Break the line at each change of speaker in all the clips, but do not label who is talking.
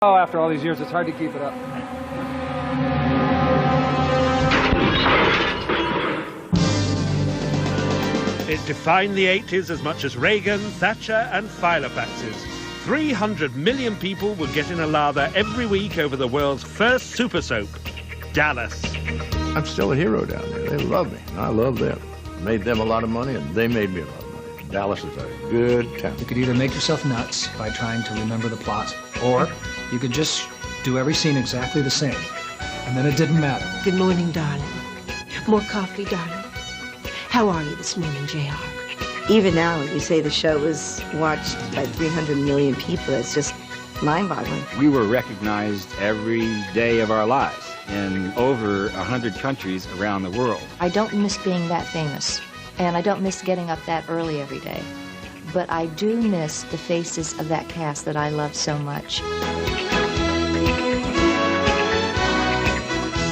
Oh, after all these years, it's hard to keep it up.
It defined the 80s as much as Reagan, Thatcher and Filofaxes. 300 million people would get in a lather every week over the world's first super soap, Dallas.
I'm still a hero down there. They love me, and I love them. Made them a lot of money, and they made me a lot of money. Dallas is a good town.
You could either make yourself nuts by trying to remember the plot, or you could just do every scene exactly the same, and then it didn't matter.
Good morning, darling. More coffee, darling. How are you this morning, JR?
Even now, you say the show was watched by 300 million people. It's just mind-boggling.
We were recognized every day of our lives in over 100 countries around the world.
I don't miss being that famous, and I don't miss getting up that early every day. But I do miss the faces of that cast that I love so much.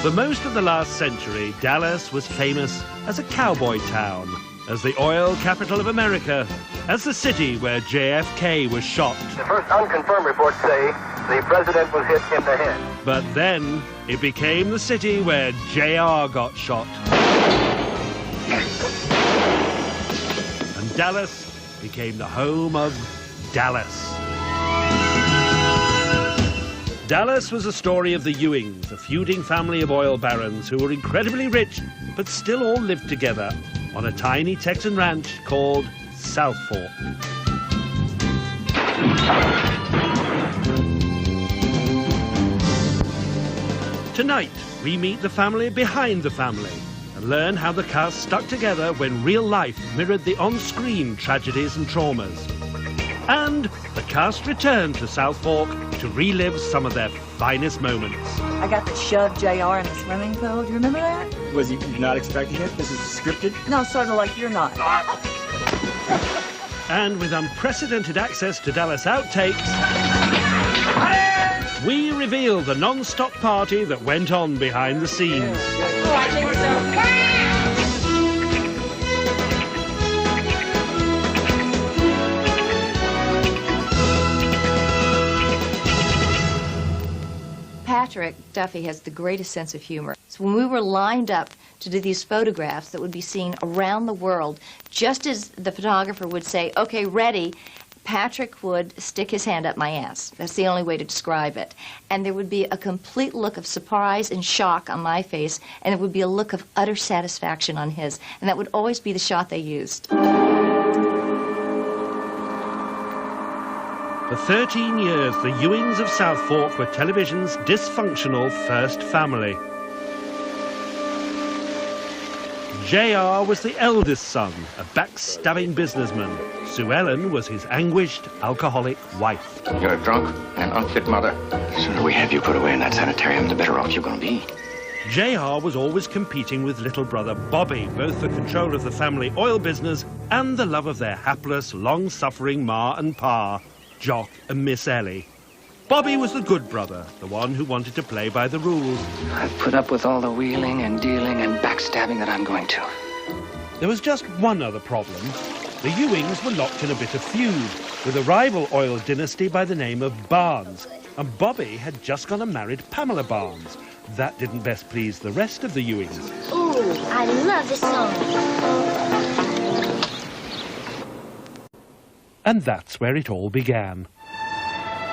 For most of the last century, Dallas was famous as a cowboy town, as the oil capital of America, as the city where JFK was shot.
The first unconfirmed reports say the president was hit in the head.
But then it became the city where JR got shot. And Dallas became the home of Dallas. Dallas was a story of the Ewings, a feuding family of oil barons who were incredibly rich, but still all lived together on a tiny Texan ranch called South Fork. Tonight, we meet the family behind the family and learn how the cast stuck together when real life mirrored the on-screen tragedies and traumas. And the cast returned to South Fork to relive some of their finest moments.
I got to shove JR in the swimming pool. Do you remember that?
Was you not expecting it? This is scripted?
No, sort of like you're not.
And with unprecedented access to Dallas outtakes, we reveal the non-stop party that went on behind the scenes.
Patrick Duffy has the greatest sense of humor. So when we were lined up to do these photographs that would be seen around the world, just as the photographer would say, okay, ready, Patrick would stick his hand up my ass. That's the only way to describe it. And there would be a complete look of surprise and shock on my face, and it would be a look of utter satisfaction on his. And that would always be the shot they used.
For 13 years, the Ewings of South Fork were television's dysfunctional first family. JR was the eldest son, a backstabbing businessman. Sue Ellen was his anguished, alcoholic wife.
You're a drunk and unfit mother. The sooner we have you put away in that sanitarium, the better off you're going to be.
JR was always competing with little brother Bobby, both for control of the family oil business and the love of their hapless, long-suffering ma and pa, Jock and Miss Ellie. Bobby was the good brother, the one who wanted to play by the rules.
I've put up with all the wheeling and dealing and backstabbing that I'm going to.
There was just one other problem. The Ewings were locked in a bit of feud with a rival oil dynasty by the name of Barnes, and Bobby had just gone and married Pamela Barnes. That didn't best please the rest of the Ewings.
Ooh, I love this song.
And that's where it all began.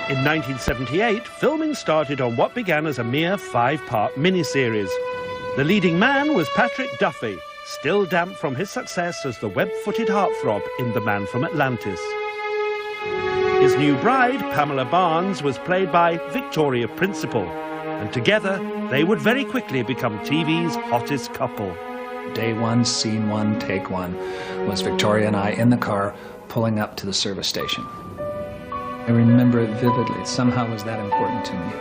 In 1978, filming started on what began as a mere 5-part miniseries. The leading man was Patrick Duffy, still damp from his success as the web-footed heartthrob in The Man from Atlantis. His new bride, Pamela Barnes, was played by Victoria Principal, and together they would very quickly become TV's hottest couple.
Day one, scene one, take one, was Victoria and I in the car pulling up to the service station. I remember it vividly. It somehow was that important to me.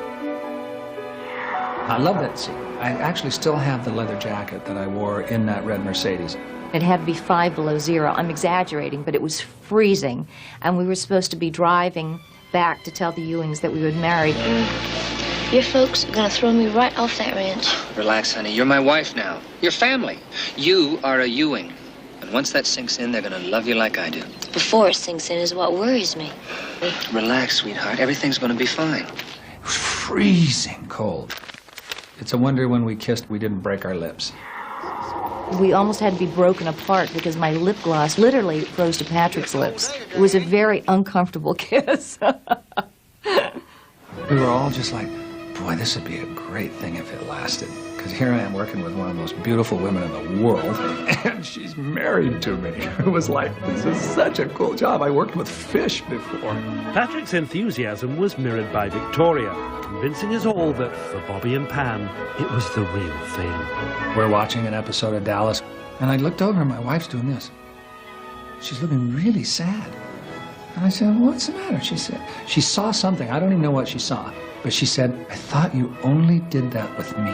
I love that scene. I actually still have the leather jacket that I wore in that red Mercedes.
It had to be 5 below zero. I'm exaggerating, but it was freezing. And we were supposed to be driving back to tell the Ewings that we were married.
Your folks are gonna throw me right off that ranch.
Relax, honey. You're my wife now. You're family. You are a Ewing. And once that sinks in, they're going to love you like I do.
Before it sinks in is what worries me.
Relax, sweetheart. Everything's going to be fine.
freezing cold. It's a wonder when we kissed, we didn't break our lips.
We almost had to be broken apart because my lip gloss literally froze to Patrick's lips. It was a very uncomfortable kiss.
We were all just like, boy, this would be a great thing if it lasted. Because here I am working with one of the most beautiful women in the world, and she's married to me. It was like, this is such a cool job. I worked with fish before.
Patrick's enthusiasm was mirrored by Victoria, convincing us all that for Bobby and Pam, it was the real thing.
We're watching an episode of Dallas, and I looked over and my wife's doing this. She's looking really sad. And I said, what's the matter? She said, she saw something. I don't even know what she saw. But she said, I thought you only did that with me.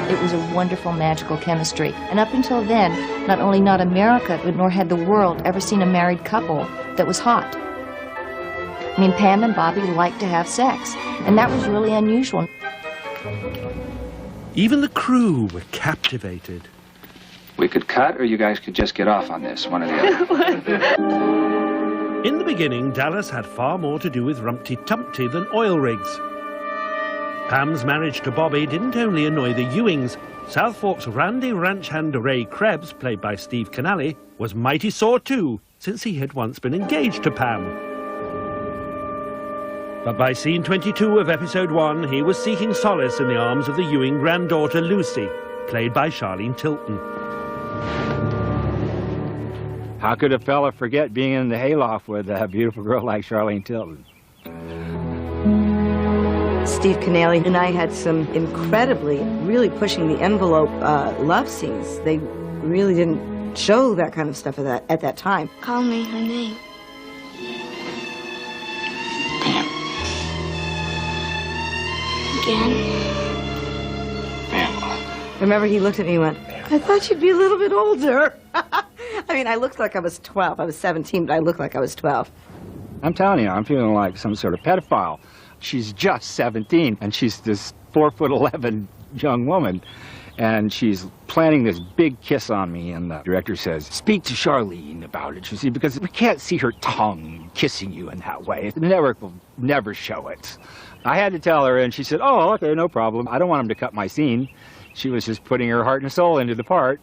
It was a wonderful, magical chemistry. And up until then, not only not America, but nor had the world ever seen a married couple that was hot. I mean, Pam and Bobby liked to have sex, and that was really unusual.
Even the crew were captivated.
We could cut, or you guys could just get off on this, one or the other.
In the beginning, Dallas had far more to do with Rumpty Tumpty than oil rigs. Pam's marriage to Bobby didn't only annoy the Ewings. South Fork's randy ranch hand Ray Krebs, played by Steve Canale, was mighty sore too, since he had once been engaged to Pam. But by scene 22 of episode 1, he was seeking solace in the arms of the Ewing granddaughter Lucy, played by Charlene Tilton.
How could a fella forget being in the hayloft with a beautiful girl like Charlene Tilton?
Steve Canale and I had some incredibly, really pushing the envelope love scenes. They really didn't show that kind of stuff at that time.
Call me her name.
Pam.
Again?
Pam.
Remember, he looked at me and went, I thought you'd be a little bit older. I mean, I looked like I was 12. I was 17, but I looked like I was 12.
I'm telling you, I'm feeling like some sort of pedophile. She's just 17, and she's this 4'11" young woman, and she's planning this big kiss on me, and the director says, speak to Charlene about it, you see, because we can't see her tongue kissing you in that way. The network will never show it. I had to tell her, and she said, oh, okay, no problem. I don't want him to cut my scene. She was just putting her heart and soul into the part.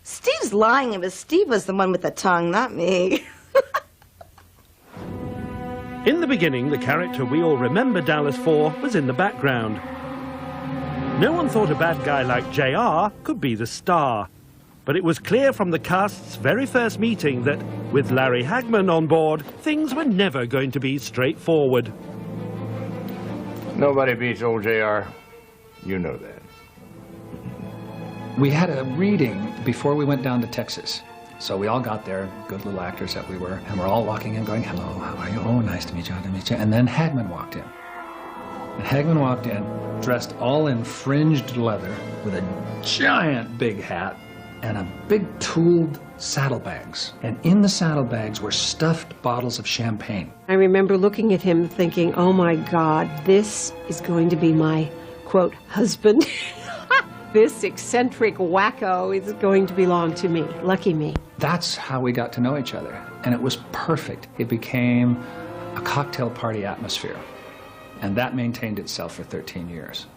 Steve's lying. It was Steve was the one with the tongue, not me.
In the beginning, the character we all remember Dallas for was in the background. No one thought a bad guy like JR could be the star. But it was clear from the cast's very first meeting that, with Larry Hagman on board, things were never going to be straightforward.
Nobody beats old JR. You know that.
We had a reading before we went down to Texas. So we all got there, good little actors that we were, and we're all walking in going, hello, how are you? Oh, nice to meet you, nice to meet you. And then Hagman walked in. And Hagman walked in, dressed all in fringed leather, with a giant big hat, and a big tooled saddlebags. And in the saddlebags were stuffed bottles of champagne.
I remember looking at him thinking, oh my God, this is going to be my, quote, husband. This eccentric wacko is going to belong to me. Lucky me.
That's how we got to know each other. And it was perfect. It became a cocktail party atmosphere. And that maintained itself for 13 years.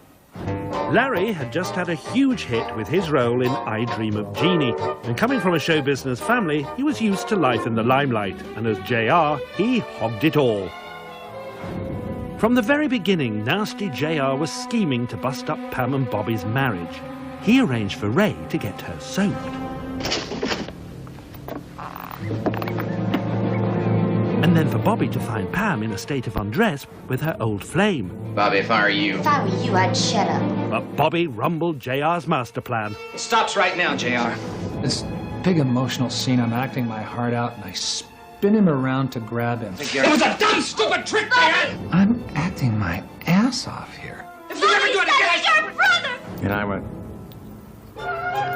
Larry had just had a huge hit with his role in I Dream of Jeannie. And coming from a show business family, he was used to life in the limelight. And as JR, he hogged it all. From the very beginning, Nasty JR was scheming to bust up Pam and Bobby's marriage. He arranged for Ray to get her soaked. And then for Bobby to find Pam in a state of undress with her old flame.
Bobby, if I were you...
If I were you, I'd shut up.
But Bobby rumbled JR's master plan.
It stops right now, JR.
This big emotional scene, I'm acting my heart out, and I spin him around to grab him.
It was a dumb, stupid trick, man!
I'm acting my ass off here.
If you ever do it again,
Your brother!
And I went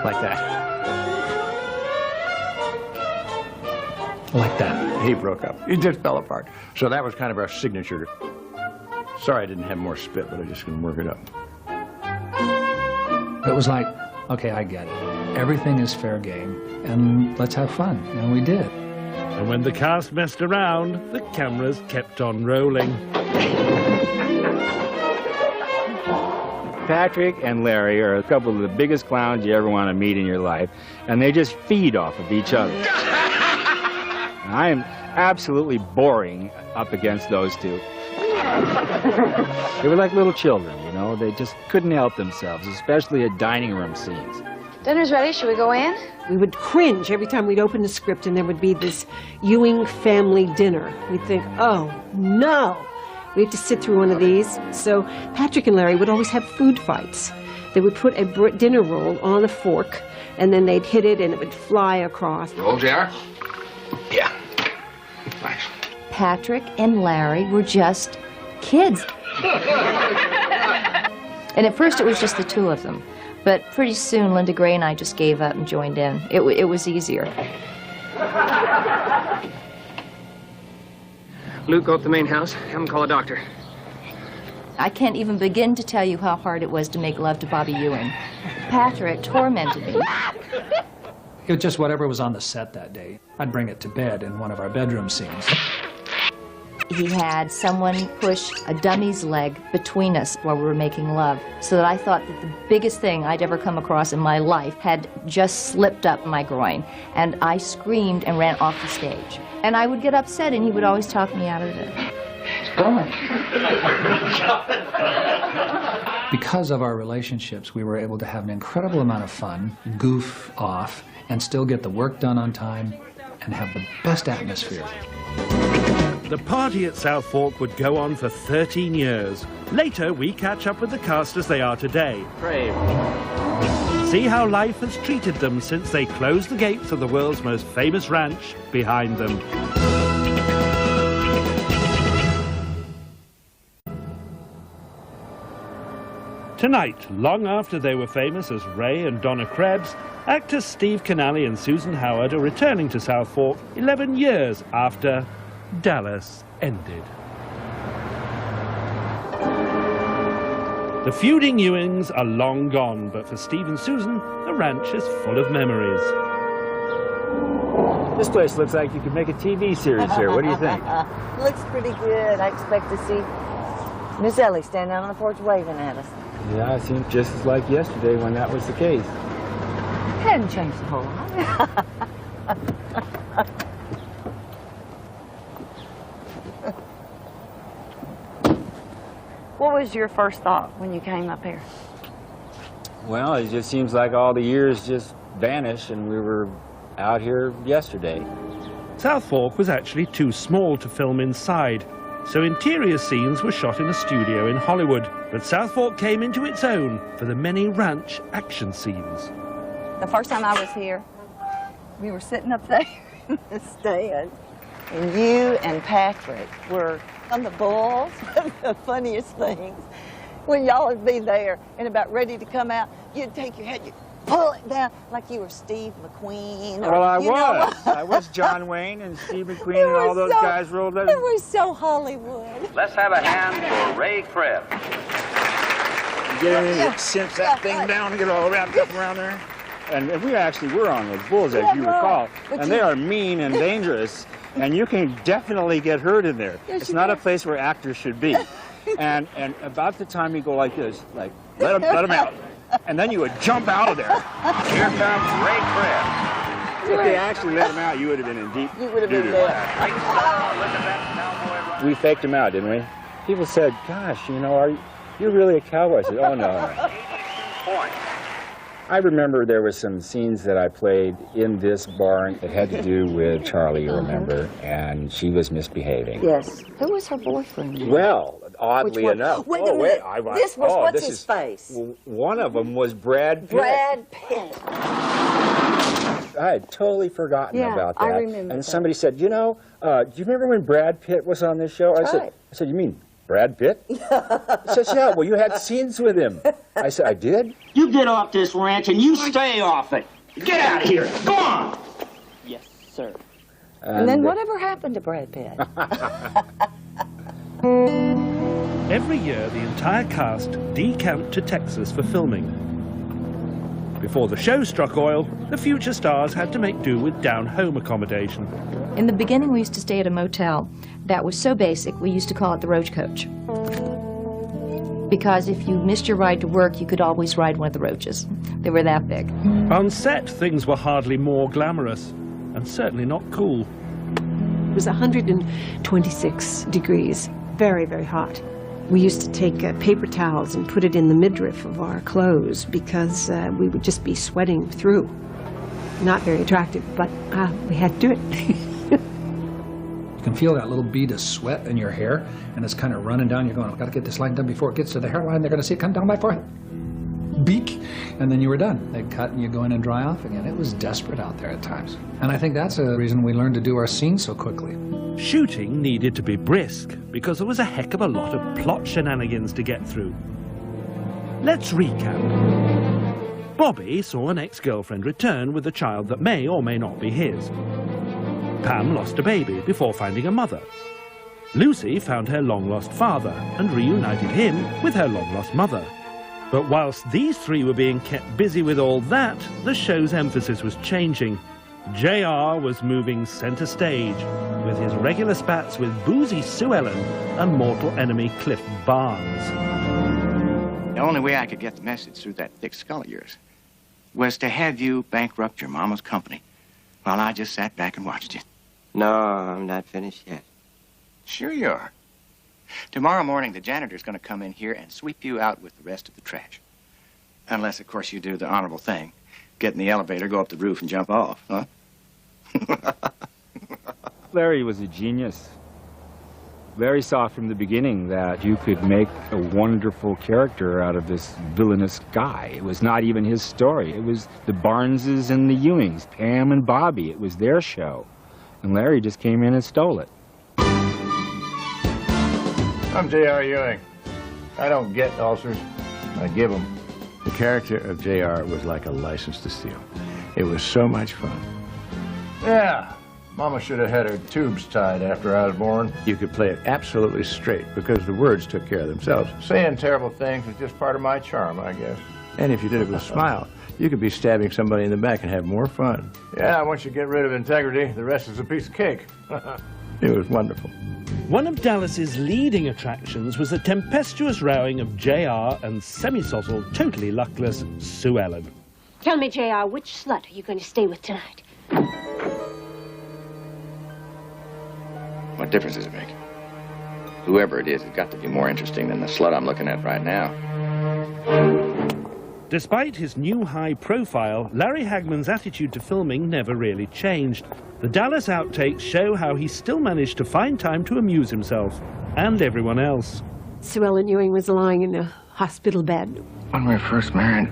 like that.
Like that.
He broke up. He just fell apart. So that was kind of our signature. Sorry I didn't have more spit, but I just couldn't work it up.
It was like, okay, I get it. Everything is fair game, and let's have fun. And we did.
And when the cast messed around, the cameras kept on rolling.
Patrick and Larry are a couple of the biggest clowns you ever want to meet in your life, and they just feed off of each other. I am absolutely boring up against those two. They were like little children, you know. They just couldn't help themselves, especially at dining room scenes.
Dinner's ready. Should we go in?
We would cringe every time we'd open the script and there would be this Ewing family dinner. We'd think, oh, no. We have to sit through one of these. So Patrick and Larry would always have food fights. They would put a dinner roll on a fork, and then they'd hit it, and it would fly across.
Roll, JR? Yeah. Thanks.
Patrick and Larry were just kids. And at first it was just the two of them. But pretty soon Linda Gray and I just gave up and joined in. It was easier.
Luke, go up to the main house. Have him call a doctor.
I can't even begin to tell you how hard it was to make love to Bobby Ewing. Patrick tormented me.
It was just whatever was on the set that day. I'd bring it to bed in one of our bedroom scenes.
He had someone push a dummy's leg between us while we were making love, so that I thought that the biggest thing I'd ever come across in my life had just slipped up my groin. And I screamed and ran off the stage. And I would get upset, and he would always talk me out of it.
Because of our relationships, we were able to have an incredible amount of fun, goof off, and still get the work done on time and have the best atmosphere.
The party at South Fork would go on for 13 years. Later, we catch up with the cast as they are today.
Brave.
See how life has treated them since they closed the gates of the world's most famous ranch behind them. Tonight, long after they were famous as Ray and Donna Krebs, actors Steve Canale and Susan Howard are returning to South Fork 11 years after Dallas ended. The feuding Ewings are long gone, but for Steve and Susan, the ranch is full of memories.
This place looks like you could make a TV series here. What do you think?
Looks pretty good. I expect to see Miss Ellie standing out on the porch waving at us.
Yeah, it seems just as like yesterday when that was the case.
Hadn't changed a whole lot. What was your first thought when you came up here?
Well, it just seems like all the years just vanished and we were out here yesterday.
South Fork was actually too small to film inside, so interior scenes were shot in a studio in Hollywood. But South Fork came into its own for the many ranch action scenes.
The first time I was here, we were sitting up there in the stand, and you and Patrick were on the bulls. The funniest things. When y'all would be there and about ready to come out, you'd take your head, you'd pull it down like you were Steve McQueen. Or,
Well, I was. I was John Wayne and Steve McQueen and all those guys rolled up.
It was so Hollywood.
Let's have a hand for Ray Krebs.
You get in and cinch that thing down and get all wrapped up around there. And we actually were on those bulls, as you recall. And they are mean and dangerous. And you can definitely get hurt in there. It's not a place where actors should be. And about the time you go like this, like, let him out. And then you would jump out of there.
Here comes Ray Krebs.
If they actually let him out, you would have been in deep doo-doo. We faked him out, didn't we? People said, gosh, you know, you're really a cowboy. I said, oh, no. I remember there were some scenes that I played in this barn that had to do with Charlie, you remember, and she was misbehaving.
Yes. Who was her boyfriend?
Well, oddly enough.
Wait a minute. This was what's his face?
One of them was Brad Pitt.
Brad Pitt.
I had totally forgotten about that.
I remember
and
that.
somebody said, you know, do you remember when Brad Pitt was on this show?
That's
I
right.
said, you mean Brad Pitt? He says, yeah, well, you had scenes with him. I said, I did?
You get off this ranch and you stay off it. Get out of here. Go on.
Yes, sir.
And then whatever happened to Brad Pitt?
Every year, the entire cast decamped to Texas for filming. Before the show struck oil, the future stars had to make do with down-home accommodation.
In the beginning, we used to stay at a motel that was so basic, we used to call it the Roach Coach. Because if you missed your ride to work, you could always ride one of the Roaches. They were that big.
On set, things were hardly more glamorous, and certainly not cool.
It was 126 degrees, very, very hot. We used to take paper towels and put it in the midriff of our clothes because we would just be sweating through. Not very attractive, but we had to do it.
You can feel that little bead of sweat in your hair, and it's kind of running down. You're going, I've got to get this line done before it gets to the hairline. They're going to see it come down my forehead. Beak, and then you were done. They cut and you go in and dry off again. It was desperate out there at times. And I think that's the reason we learned to do our scenes so quickly.
Shooting needed to be brisk because there was a heck of a lot of plot shenanigans to get through. Let's recap. Bobby saw an ex-girlfriend return with a child that may or may not be his. Pam lost a baby before finding a mother. Lucy found her long-lost father and reunited him with her long-lost mother. But whilst these three were being kept busy with all that, the show's emphasis was changing. JR was moving centre stage, with his regular spats with boozy Sue Ellen and mortal enemy Cliff Barnes.
The only way I could get the message through that thick skull of yours was to have you bankrupt your mama's company while I just sat back and watched you.
No, I'm not finished yet.
Sure you are. Tomorrow morning, the janitor's going to come in here and sweep you out with the rest of the trash. Unless, of course, you do the honorable thing. Get in the elevator, go up the roof, and jump off, huh?
Larry was a genius. Larry saw from the beginning that you could make a wonderful character out of this villainous guy. It was not even his story. It was the Barneses and the Ewings, Pam and Bobby. It was their show. And Larry just came in and stole it.
I'm J.R. Ewing. I don't get ulcers, I give them. The character of J.R. was like a license to steal. It was so much fun. Yeah, Mama should have had her tubes tied after I was born. You could play it absolutely straight because the words took care of themselves. Saying terrible things is just part of my charm, I guess. And if you did it with a smile, you could be stabbing somebody in the back and have more fun. Yeah, once you get rid of integrity, the rest is a piece of cake. It was wonderful.
One of Dallas's leading attractions was the tempestuous rowing of JR and semi-sottle, totally luckless Sue Ellen.
Tell me, JR, which slut are you going to stay with tonight?
What difference does it make? Whoever it is, it's got to be more interesting than the slut I'm looking at right now.
Despite his new high profile, Larry Hagman's attitude to filming never really changed. The Dallas outtakes show how he still managed to find time to amuse himself and everyone else.
Sue Ellen Ewing was lying in a hospital bed.
When we were first married,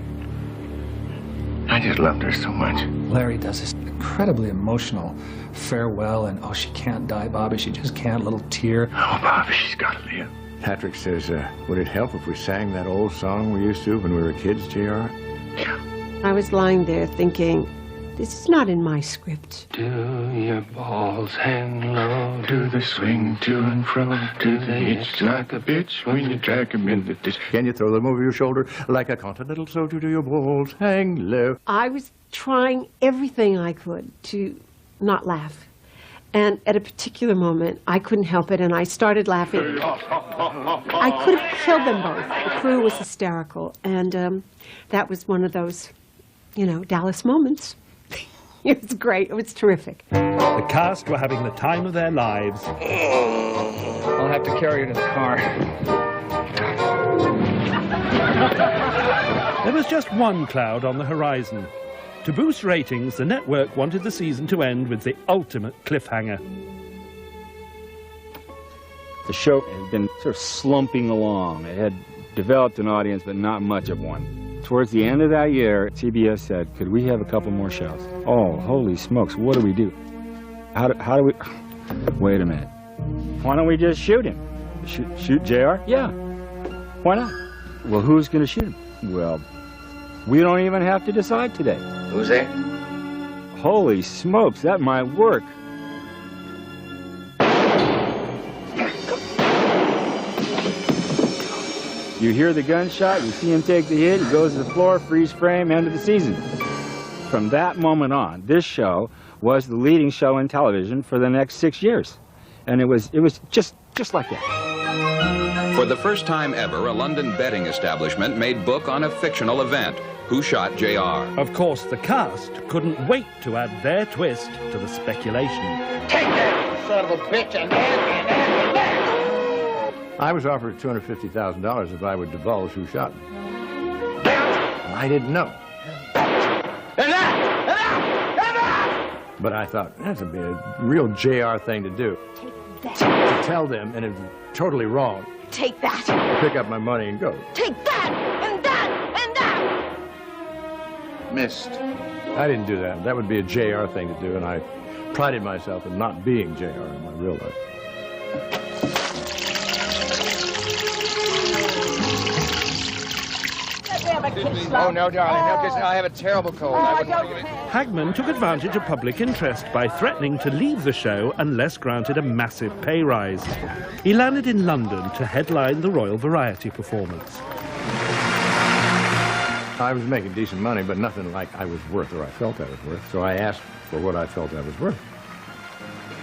I just loved her so much.
Larry does this incredibly emotional farewell, and oh, she can't die, Bobby, she just can't, little tear.
Oh, Bobby, she's got to live.
Patrick says, would it help if we sang that old song we used to when we were kids, J.R.?
Yeah.
I was lying there thinking, this is not in my script.
Do your balls hang low? Do they swing to and fro? Do they itch like a bitch when you drag them in the ditch?
Can you throw them over your shoulder like a continental soldier? Do your balls hang low?
I was trying everything I could to not laugh. And at a particular moment, I couldn't help it, and I started laughing. I could have killed them both. The crew was hysterical, and that was one of those, you know, Dallas moments. It was great. It was terrific.
The cast were having the time of their lives.
I'll have to carry you to the car.
There was just one cloud on the horizon. To boost ratings, the network wanted the season to end with the ultimate cliffhanger.
The show had been sort of slumping along. It had developed an audience, but not much of one. Towards the end of that year, CBS said, could we have a couple more shows? Oh, holy smokes, what do we do? How do we... Wait a minute. Why don't we just shoot him? Shoot JR? Yeah. Why not? Well, who's going to shoot him? Well, we don't even have to decide today.
Who's there?
Holy smokes, that might work. You hear the gunshot, you see him take the hit, he goes to the floor, freeze frame, end of the season. From that moment on, this show was the leading show in television for the next 6 years. And it was just like that.
For the first time ever, a London betting establishment made book on a fictional event. Who shot J.R.?
Of course, the cast couldn't wait to add their twist to the speculation.
Take that, son of a bitch, and
I was offered $250,000 if I would divulge who shot me. I didn't know. But I thought, that's a real JR thing to do.
Take that.
To tell them, and it's totally wrong.
Take that.
Pick up my money and go.
Take that, and that, and that.
Missed. I didn't do that. That would be a JR thing to do, and I prided myself in not being JR in my real life.
Oh, no, darling, no kissing. I have a terrible cold. I wouldn't want to give it.
Hagman took advantage of public interest by threatening to leave the show unless granted a massive pay rise. He landed in London to headline the Royal Variety performance.
I was making decent money, but nothing like I was worth or I felt I was worth, so I asked for what I felt I was worth.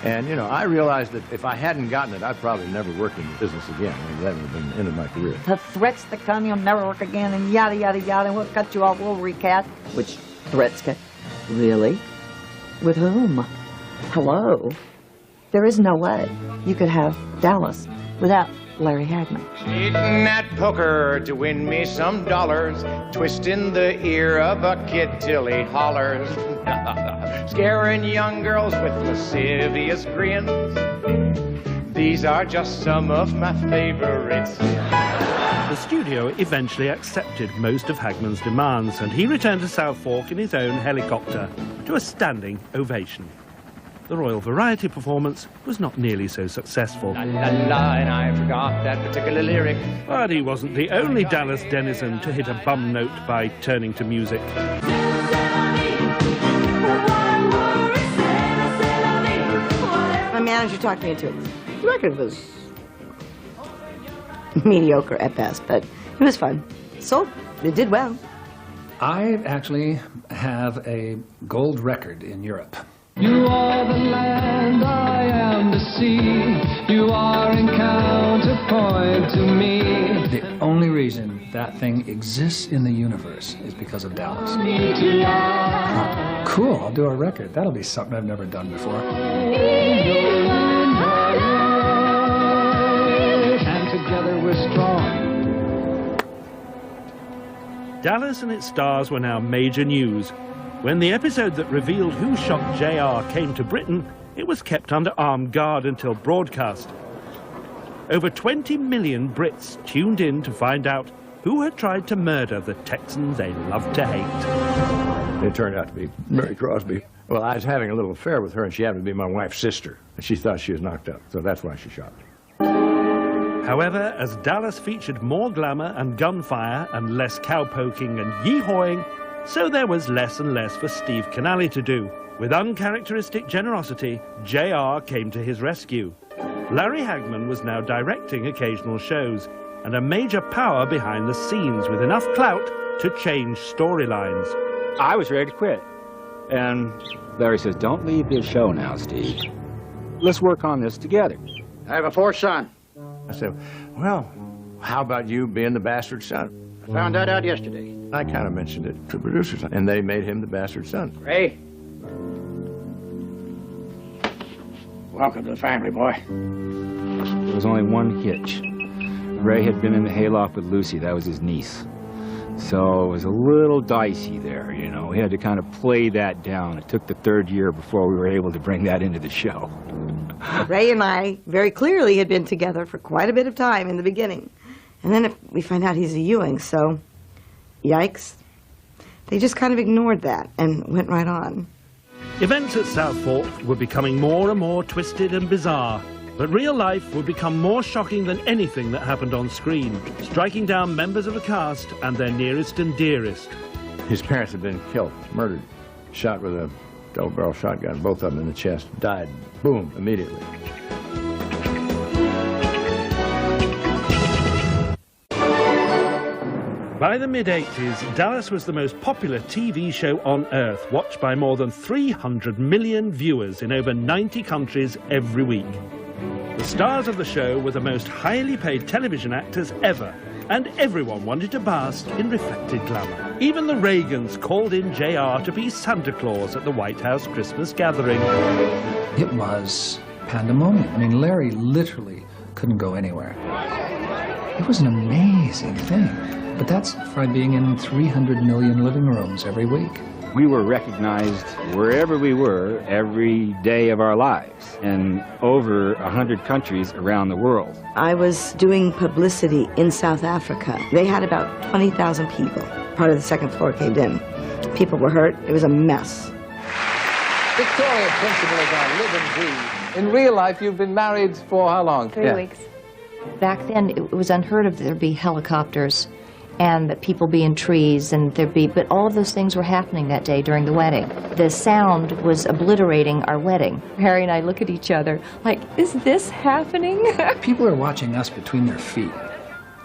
And, you know, I realized that if I hadn't gotten it, I'd probably never worked in the business again. I mean, that would have been the end of my career.
The threats that come, you'll never work again, and yada, yada, yada, we'll cut you off, we'll recast. Which threats can... Really? With whom? Hello? There is no way you could have Dallas without Larry Hagman.
Cheating at poker to win me some dollars, twisting the ear of a kid till he hollers, scaring young girls with lascivious grins. These are just some of my favorites.
The studio eventually accepted most of Hagman's demands, and he returned to South Fork in his own helicopter to a standing ovation. The Royal Variety performance was not nearly so successful.
La la la, and I forgot that particular lyric.
But he wasn't the only Dallas denizen to hit a bum note by turning to music.
My manager talked me into it. The record was mediocre at best, but it was fun. So, it did well.
I actually have a gold record in Europe.
You are the land I am the sea. You are in counterpoint to me.
The only reason that thing exists in the universe is because of Dallas. Oh, cool, I'll do a record. That'll be something I've never done before. And together we're strong.
Dallas and its stars were now major news. When the episode that revealed who shot JR came to Britain, it was kept under armed guard until broadcast. Over 20 million Brits tuned in to find out who had tried to murder the Texans they loved to hate.
It turned out to be Mary Crosby. Well, I was having a little affair with her, and she happened to be my wife's sister. And she thought she was knocked up, so that's why she shot me.
However, as Dallas featured more glamour and gunfire and less cowpoking and yee-hawing, so there was less and less for Steve Canale to do. With uncharacteristic generosity, JR came to his rescue. Larry Hagman was now directing occasional shows, and a major power behind the scenes with enough clout to change storylines.
I was ready to quit. And Larry says, don't leave this show now, Steve. Let's work on this together.
I have a fourth son. I said, well, how about you being the bastard son?
I found that out yesterday.
I kind of mentioned it to the producers, and they made him the bastard son.
Ray, welcome to the family, boy.
There was only one hitch. Ray had been in the hayloft with Lucy. That was his niece. So it was a little dicey there, you know. We had to kind of play that down. It took the third year before we were able to bring that into the show.
Ray and I very clearly had been together for quite a bit of time in the beginning. And then we find out he's a Ewing, so yikes. They just kind of ignored that and went right on.
Events at South Fork were becoming more and more twisted and bizarre, but real life would become more shocking than anything that happened on screen, striking down members of the cast and their nearest and dearest.
His parents had been killed, murdered, shot with a double-barrel shotgun, both of them in the chest, died, boom, immediately.
By the mid-80s, Dallas was the most popular TV show on Earth, watched by more than 300 million viewers in over 90 countries every week. The stars of the show were the most highly paid television actors ever, and everyone wanted to bask in reflected glamour. Even the Reagans called in JR to be Santa Claus at the White House Christmas gathering.
It was pandemonium. I mean, Larry literally couldn't go anywhere. It was an amazing thing. But that's by being in 300 million living rooms every week.
We were recognized wherever we were every day of our lives in over 100 countries around the world.
I was doing publicity in South Africa. They had about 20,000 people. Part of the second floor caved in. People were hurt. It was a mess.
Victoria Principal is on Live and Breathe. In real life, you've been married for how long?
3 weeks. Back then, it was unheard of that there'd be helicopters and that people be in trees, and but all of those things were happening that day during the wedding. The sound was obliterating our wedding. Harry and I look at each other like, is this happening?
People are watching us between their feet.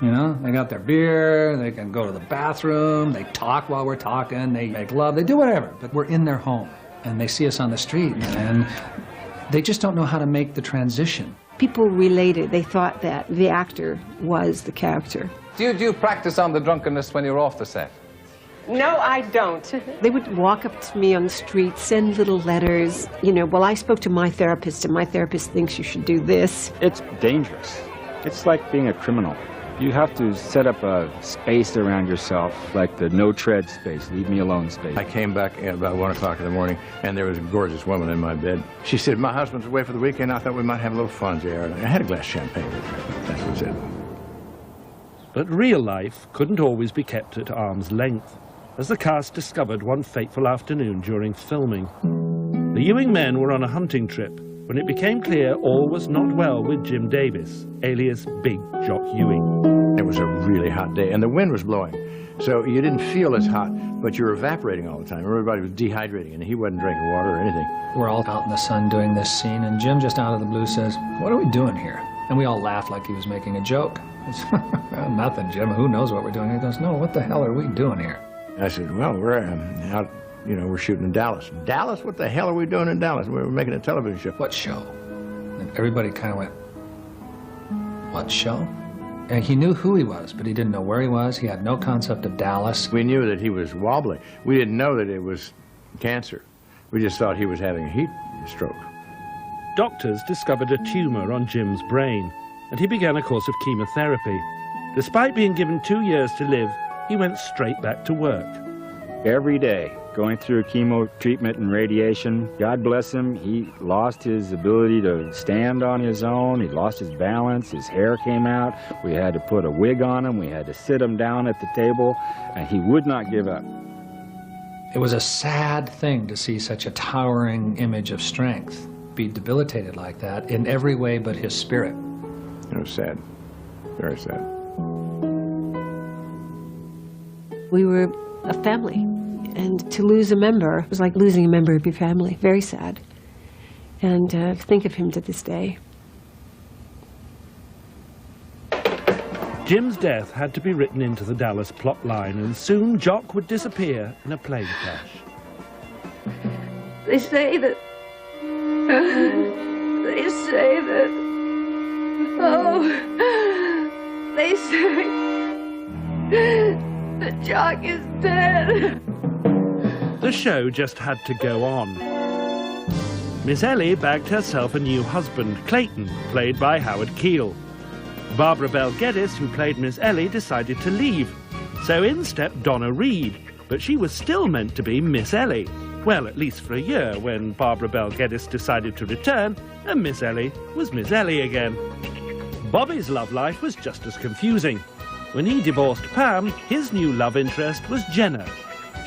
You know, they got their beer, they can go to the bathroom, they talk while we're talking, they make love, they do whatever, but we're in their home, and they see us on the street, and they just don't know how to make the transition.
People related. They thought that the actor was the character.
Do you practice on the drunkenness when you're off the set?
No, I don't. They would walk up to me on the street, send little letters. You know, well, I spoke to my therapist, and my therapist thinks you should do this.
It's dangerous. It's like being a criminal. You have to set up a space around yourself, like the no-tread space, leave me alone space.
I came back at about 1 o'clock in the morning, and there was a gorgeous woman in my bed. She said, my husband's away for the weekend. I thought we might have a little fun, JR. I had a glass of champagne with her. That's what it.
But real life couldn't always be kept at arm's length, as the cast discovered one fateful afternoon during filming. The Ewing men were on a hunting trip when it became clear all was not well with Jim Davis, alias Big Jock Ewing.
It was a really hot day, and the wind was blowing. So you didn't feel as hot, but you were evaporating all the time. Everybody was dehydrating, and he wasn't drinking water or anything.
We're all out in the sun doing this scene, and Jim just out of the blue says, "What are we doing here?" And we all laughed like he was making a joke. Nothing, Jim. Who knows what we're doing? He goes, "No, what the hell are we doing here?"
I said, well, we're out, you know, we're shooting in Dallas. Dallas? What the hell are we doing in Dallas? We're making a television show.
What show? And everybody kind of went, what show? And he knew who he was, but he didn't know where he was. He had no concept of Dallas.
We knew that he was wobbly. We didn't know that it was cancer. We just thought he was having a heat stroke.
Doctors discovered a tumor on Jim's brain, and he began a course of chemotherapy. Despite being given 2 years to live, he went straight back to work.
Every day, going through chemo treatment and radiation, God bless him, he lost his ability to stand on his own. He lost his balance. His hair came out. We had to put a wig on him. We had to sit him down at the table, and he would not give up.
It was a sad thing to see such a towering image of strength be debilitated like that in every way but his spirit.
It was sad. Very sad.
We were a family, and to lose a member was like losing a member of your family. Very sad. And think of him to this day.
Jim's death had to be written into the Dallas plot line, and soon Jock would disappear in a plane crash.
They say that... They say that Jock is dead.
The show just had to go on. Miss Ellie bagged herself a new husband, Clayton, played by Howard Keel. Barbara Bel Geddes, who played Miss Ellie, decided to leave. So in stepped Donna Reed, but she was still meant to be Miss Ellie. Well, at least for a year, when Barbara Bel Geddes decided to return, and Miss Ellie was Miss Ellie again. Bobby's love life was just as confusing. When he divorced Pam, his new love interest was Jenna.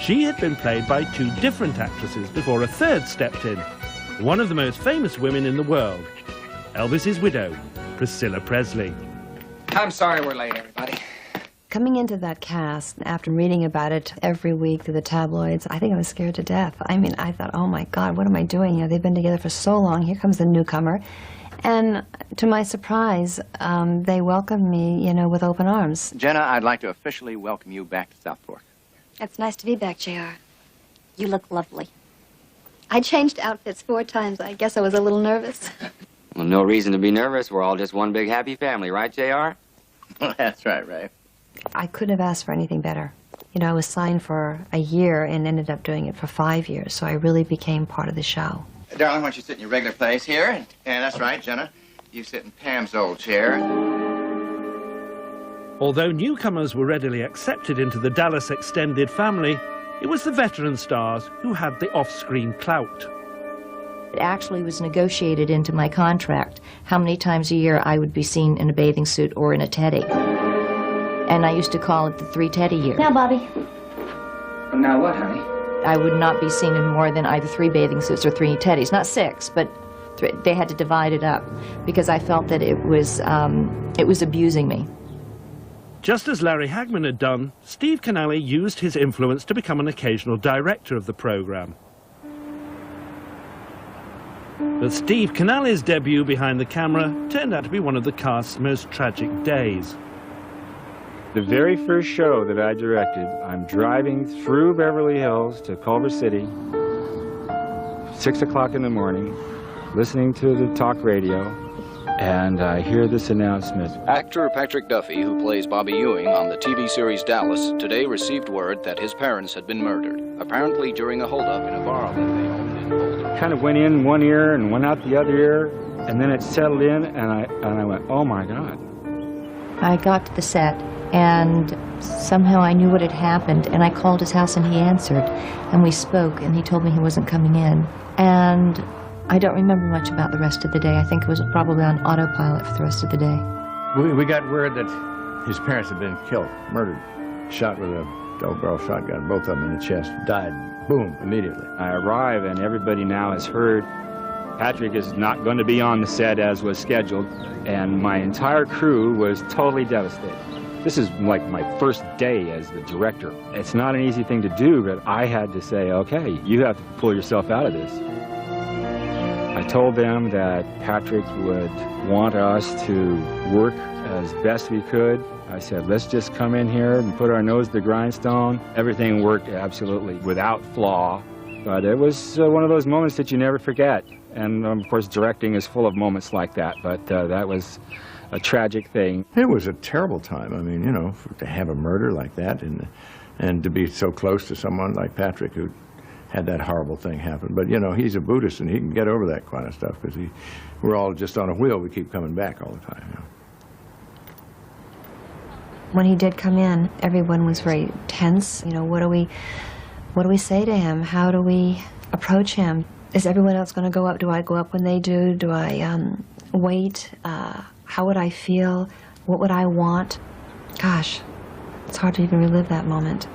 She had been played by 2 different actresses before a third stepped in. One of the most famous women in the world, Elvis's widow, Priscilla Presley.
I'm sorry we're late, everybody.
Coming into that cast, after reading about it every week through the tabloids, I think I was scared to death. I mean, I thought, oh my God, what am I doing here? They've been together for so long. Here comes the newcomer.
And to my surprise, they welcomed me, you know, with open arms.
Jenna, I'd like to officially welcome you back to South Fork.
It's nice to be back, JR. You look lovely. I changed outfits 4 times. I guess I was a little nervous.
Well, no reason to be nervous. We're all just one big happy family, right, JR?
That's right, Ray.
I couldn't have asked for anything better. You know, I was signed for a year and ended up doing it for 5 years, so I really became part of the show.
Darling, why don't you sit in your regular place here? And that's right, Jenna. You sit in Pam's old chair.
Although newcomers were readily accepted into the Dallas extended family, it was the veteran stars who had the off-screen clout.
It actually was negotiated into my contract how many times a year I would be seen in a bathing suit or in a teddy. And I used to call it the 3 teddy year.
Now, Bobby.
Now what, honey?
I would not be seen in more than either 3 bathing suits or 3 teddies. Not 6, but 3. They had to divide it up because I felt that it was abusing me.
Just as Larry Hagman had done, Steve Canale used his influence to become an occasional director of the program. But Steve Canale's debut behind the camera turned out to be one of the cast's most tragic days.
The very first show that I directed, I'm driving through Beverly Hills to Culver City, 6 o'clock in the morning, listening to the talk radio, and I hear this announcement.
Actor Patrick Duffy, who plays Bobby Ewing on the TV series Dallas, today received word that his parents had been murdered, apparently during a holdup in a bar that they owned in Boulder.
Kind of went in one ear and went out the other ear, and then it settled in, and I went, oh my God.
I got to the set, and somehow I knew what had happened, and I called his house and he answered, and we spoke, and he told me he wasn't coming in. And I don't remember much about the rest of the day. I think it was probably on autopilot for the rest of the day.
We got word that his parents had been killed, murdered, shot with a double-barrel shotgun, both of them in the chest, died, boom, immediately.
I arrive, and everybody now has heard Patrick is not going to be on the set as was scheduled, and my entire crew was totally devastated. This is like my first day as the director. It's not an easy thing to do, but I had to say, okay, you have to pull yourself out of this. I told them that Patrick would want us to work as best we could. I said, let's just come in here and put our nose to the grindstone. Everything worked absolutely without flaw, but it was one of those moments that you never forget. And of course, directing is full of moments like that, but that was a tragic thing.
It was a terrible time. I mean, you know, to have a murder like that and to be so close to someone like Patrick who had that horrible thing happen. But, you know, he's a Buddhist and he can get over that kind of stuff because we're all just on a wheel. We keep coming back all the time. You know?
When he did come in, everyone was very tense. You know, what do we say to him? How do we approach him? Is everyone else going to go up? Do I go up when they do? Do I wait? How would I feel? What would I want? Gosh, it's hard to even relive that moment.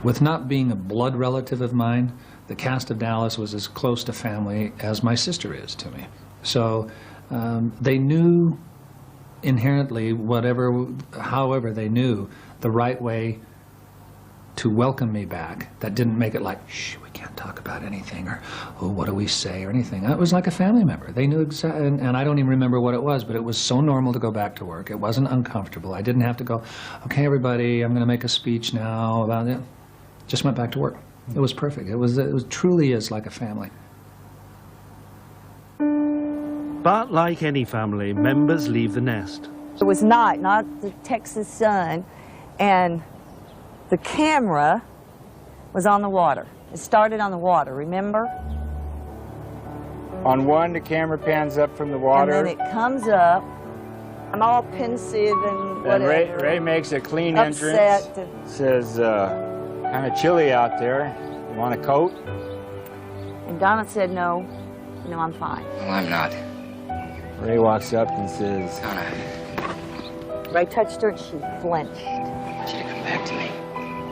With not being a blood relative of mine, the cast of Dallas was as close to family as my sister is to me. So they knew inherently, however they knew the right way to welcome me back. That didn't make it like, shh, we can't talk about anything, or, oh, what do we say, or anything. It was like a family member. They knew exactly, and I don't even remember what it was, but it was so normal to go back to work. It wasn't uncomfortable. I didn't have to go, okay, everybody, I'm going to make a speech now about it. Just went back to work. It was perfect. It was truly is like a family.
But like any family, members leave the nest.
It was night, not the Texas sun, and the camera was on the water. It started on the water, remember?
On one, the camera pans up from the water.
And then it comes up. I'm all pensive and whatever.
And Ray makes a clean
upset
entrance. Says, kind of chilly out there. You want a coat?
And Donna said, no, I'm fine.
Well, I'm not.
Ray walks up and says,
Donna.
Ray touched her and she flinched.
She to come back to me.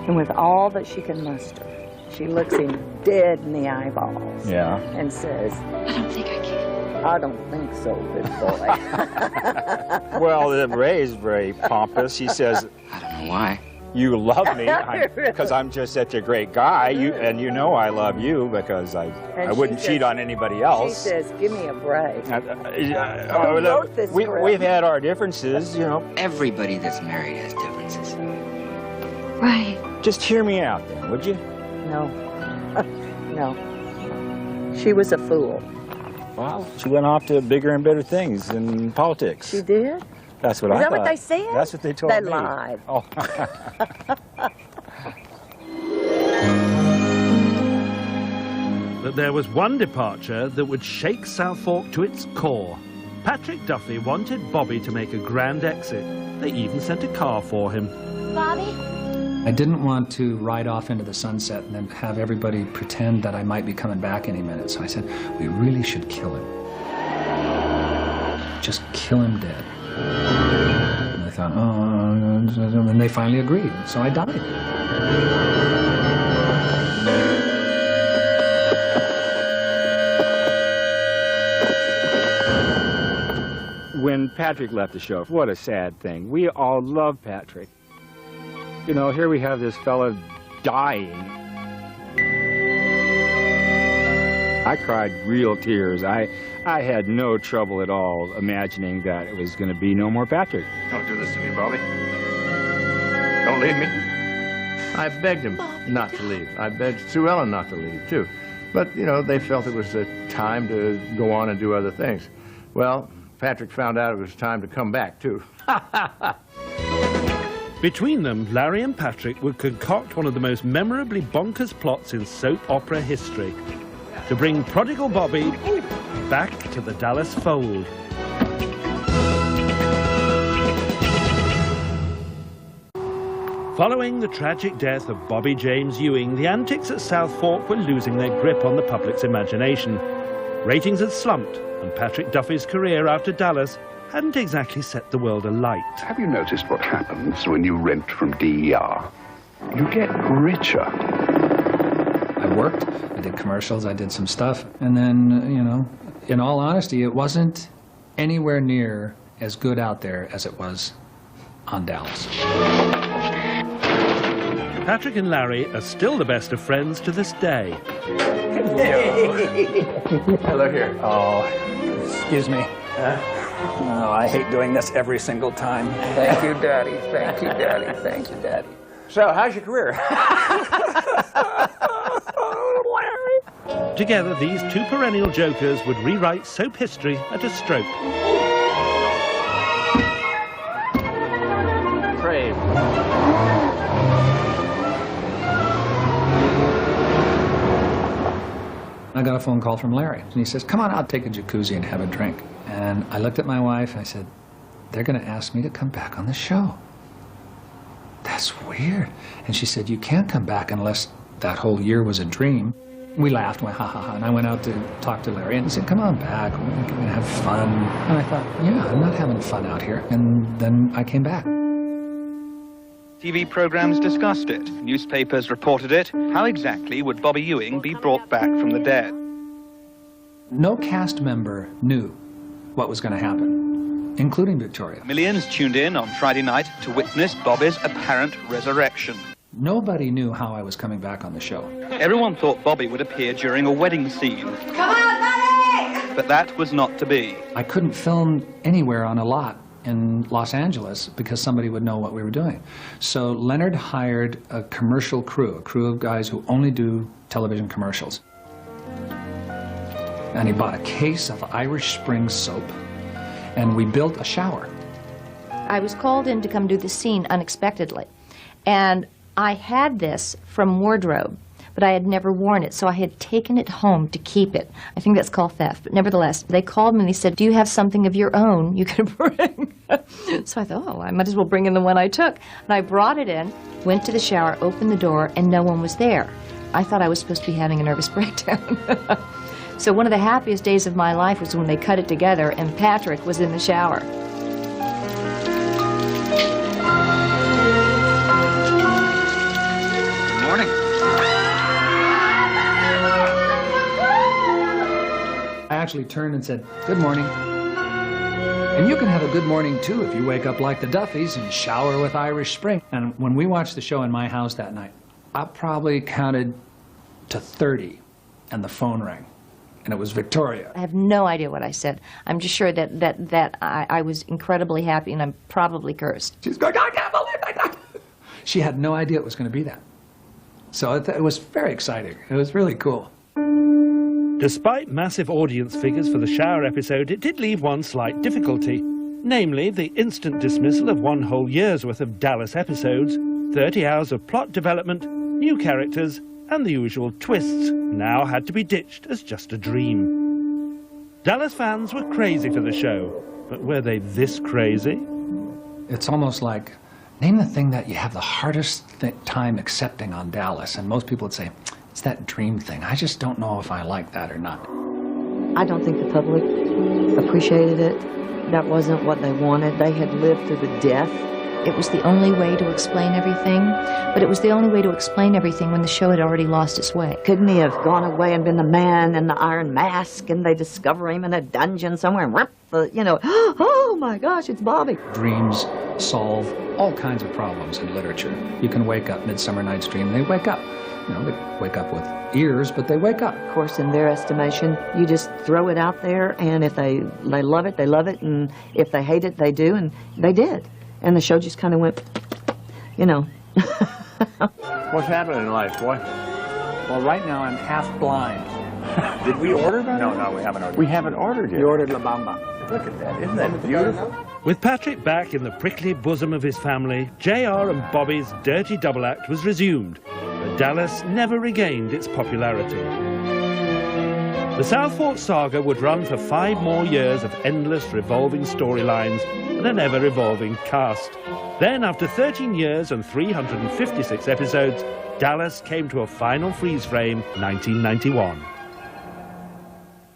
And with all that she can muster, she looks him dead in the eyeballs.
Yeah.
And says,
I don't think I can.
I don't think so, good boy.
well, Ray is very pompous. He says,
I don't know why.
you love me because I'm just such a great guy. And you know I love you because I wouldn't cheat on anybody else.
She says, give me a break.
We've had our differences, you know.
Everybody that's married has differences.
Right.
Just hear me out then, would you?
No. No. She was a fool.
Well, she went off to bigger and better things in politics.
She did?
That's what I thought.
Is that what they said?
That's what they told me.
They lied.
Oh.
But there was one departure that would shake South Fork to its core. Patrick Duffy wanted Bobby to make a grand exit. They even sent a car for him.
Bobby?
I didn't want to ride off into the sunset and then have everybody pretend that I might be coming back any minute. So I said, we really should kill him. Just kill him dead. And they thought, oh, and they finally agreed. So I died.
When Patrick left the show, what a sad thing. We all love Patrick. You know, here we have this fella dying. I cried real tears. I had no trouble at all imagining that it was going to be no more Patrick.
Don't do this to me, Bobby. Don't leave me.
I begged him not to leave. I begged Sue Ellen not to leave, too. But, you know, they felt it was the time to go on and do other things. Well, Patrick found out it was time to come back, too.
Between them, Larry and Patrick would concoct one of the most memorably bonkers plots in soap opera history, to bring prodigal Bobby back to the Dallas fold. Following the tragic death of Bobby James Ewing, the antics at South Fork were losing their grip on the public's imagination. Ratings had slumped, and Patrick Duffy's career after Dallas hadn't exactly set the world alight.
Have you noticed what happens when you rent from DER? You get richer.
I worked, I did commercials, I did some stuff, and then, you know, in all honesty, it wasn't anywhere near as good out there as it was on Dallas.
Patrick and Larry are still the best of friends to this day.
Hello here. Oh, excuse me. Oh, I hate doing this every single time. Thank you, Daddy. Thank you, Daddy. Thank you, Daddy.
So, how's your career?
Together, these two perennial jokers would rewrite soap history at a stroke.
Crave.
I got a phone call from Larry, and he says, come on out, take a jacuzzi and have a drink. And I looked at my wife, and I said, they're going to ask me to come back on the show. That's weird. And she said, you can't come back unless that whole year was a dream. We laughed, went ha ha ha, and I went out to talk to Larry, and he said, come on back, we're going to have fun. And I thought, yeah, I'm not having fun out here. And then I came back.
TV programs discussed it. Newspapers reported it. How exactly would Bobby Ewing be brought back from the dead?
No cast member knew what was going to happen, including Victoria.
Millions tuned in on Friday night to witness Bobby's apparent resurrection.
Nobody knew how I was coming back on the show.
Everyone thought Bobby would appear during a wedding scene.
Come on, Bobby!
But that was not to be.
I couldn't film anywhere on a lot in Los Angeles because somebody would know what we were doing. So Leonard hired a commercial crew, a crew of guys who only do television commercials. And he bought a case of Irish Spring soap, and we built a shower.
I was called in to come do the scene unexpectedly, and I had this from wardrobe, but I had never worn it, so I had taken it home to keep it. I think that's called theft, but nevertheless, they called me and they said, do you have something of your own you could bring? So I thought, oh, I might as well bring in the one I took. And I brought it in, went to the shower, opened the door, and no one was there. I thought I was supposed to be having a nervous breakdown. So one of the happiest days of my life was when they cut it together and Patrick was in the shower.
Good morning.
I actually turned and said, good morning. And you can have a good morning, too, if you wake up like the Duffys and shower with Irish Spring. And when we watched the show in my house that night, I probably counted to 30, and the phone rang. And it was Victoria.
I have no idea what I said. I'm just sure that I was incredibly happy, and I'm probably cursed.
She's going, I can't believe that. She had no idea it was going to be that. So it was very exciting. It was really cool.
Despite massive audience figures for the shower episode, it did leave one slight difficulty. Namely, the instant dismissal of one whole year's worth of Dallas episodes, 30 hours of plot development, new characters, and the usual twists now had to be ditched as just a dream. Dallas fans were crazy for the show, but were they this crazy?
It's almost like, name the thing that you have the hardest time accepting on Dallas, and most people would say, it's that dream thing. I just don't know if I like that or not.
I don't think the public appreciated it. That wasn't what they wanted. They had lived through the death.
It was the only way to explain everything, but it was the only way to explain everything when the show had already lost its way.
Couldn't he have gone away and been the man in the iron mask, and they discover him in a dungeon somewhere and rip the, you know, oh my gosh, it's Bobby.
Dreams solve all kinds of problems in literature. You can wake up, Midsummer Night's Dream, they wake up. You know, they wake up with ears, but they wake up.
Of course, in their estimation, you just throw it out there, and if they love it, they love it, and if they hate it, they do, and they did. And the show just kind of went, you know.
What's happening in life, boy?
Well, right now I'm half blind.
Did we order that?
No, we haven't ordered.
We haven't ordered yet.
You ordered La Bamba.
Look at that. Isn't that beautiful?
With Patrick back in the prickly bosom of his family, JR and Bobby's dirty double act was resumed, but Dallas never regained its popularity. The South Fork saga would run for 5 more years of endless revolving storylines and an ever-evolving cast. Then, after 13 years and 356 episodes, Dallas came to a final freeze frame, 1991.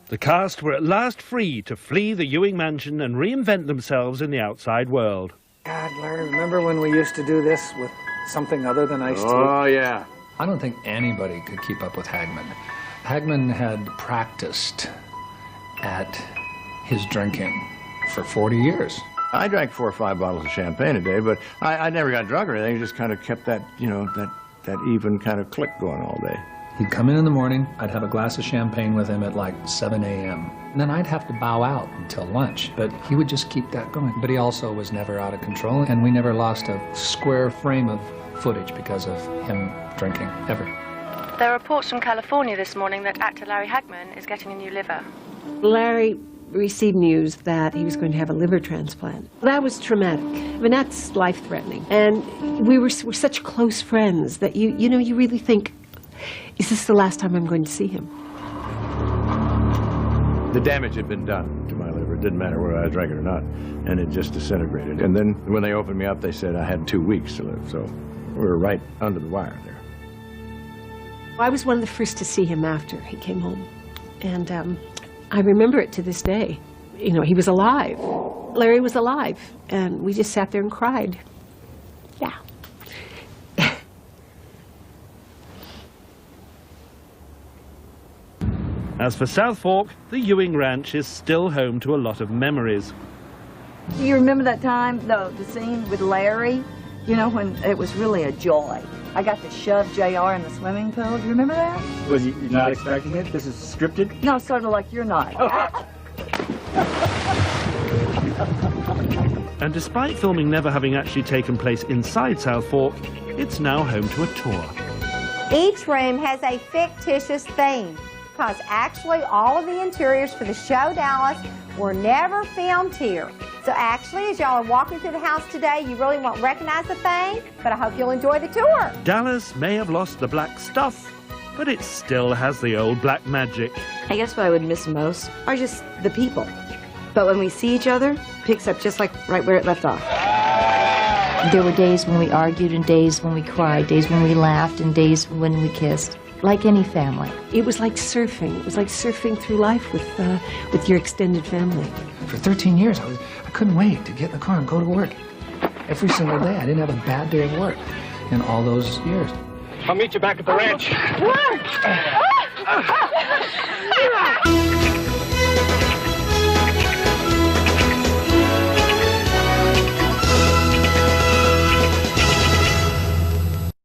The cast were at last free to flee the Ewing mansion and reinvent themselves in the outside world.
God, Larry, remember when we used to do this with something other than iced tea?
Oh, yeah.
I don't think anybody could keep up with Hagman. Hagman had practiced at his drinking for 40 years.
I drank 4 or 5 bottles of champagne a day, but I never got drunk or anything. Just kind of kept that, you know, that even kind of click going all day.
He'd come in the morning, I'd have a glass of champagne with him at like 7 a.m. And then I'd have to bow out until lunch, but he would just keep that going. But he also was never out of control, and we never lost a square frame of footage because of him drinking, ever.
There are reports from California this morning that actor Larry Hagman is getting a new liver.
Larry received news that he was going to have a liver transplant. That was traumatic. I mean, that's life-threatening. And we're such close friends that you know, you really think, is this the last time I'm going to see him?
The damage had been done to my liver. It didn't matter whether I drank it or not. And it just disintegrated. And then when they opened me up, they said I had 2 weeks to live. So we were right under the wire there.
I was one of the first to see him after he came home. And I remember it to this day. You know, he was alive. Larry was alive. And we just sat there and cried. Yeah.
As for South Fork, the Ewing Ranch is still home to a lot of memories.
Do you remember that time, the scene with Larry? You know, when it was really a joy. I got to shove JR in the swimming pool. Do you remember that?
Was you not expecting it? This is scripted?
No, sort of like you're not.
And despite filming never having actually taken place inside South Fork, it's now home to a tour.
Each room has a fictitious theme, because actually all of the interiors for the show Dallas were never filmed here. So actually, as y'all are walking through the house today, you really won't recognize the thing, but I hope you'll enjoy the tour.
Dallas may have lost the black stuff, but it still has the old black magic.
I guess what I would miss most are just the people. But when we see each other, it picks up just like right where it left off.
There were days when we argued and days when we cried, days when we laughed and days when we kissed. Like any family.
It was like surfing. It was like surfing through life with your extended family.
For 13 years, I couldn't wait to get in the car and go to work. Every single day. I didn't have a bad day of work in all those years.
I'll meet you back at the ranch.
Work!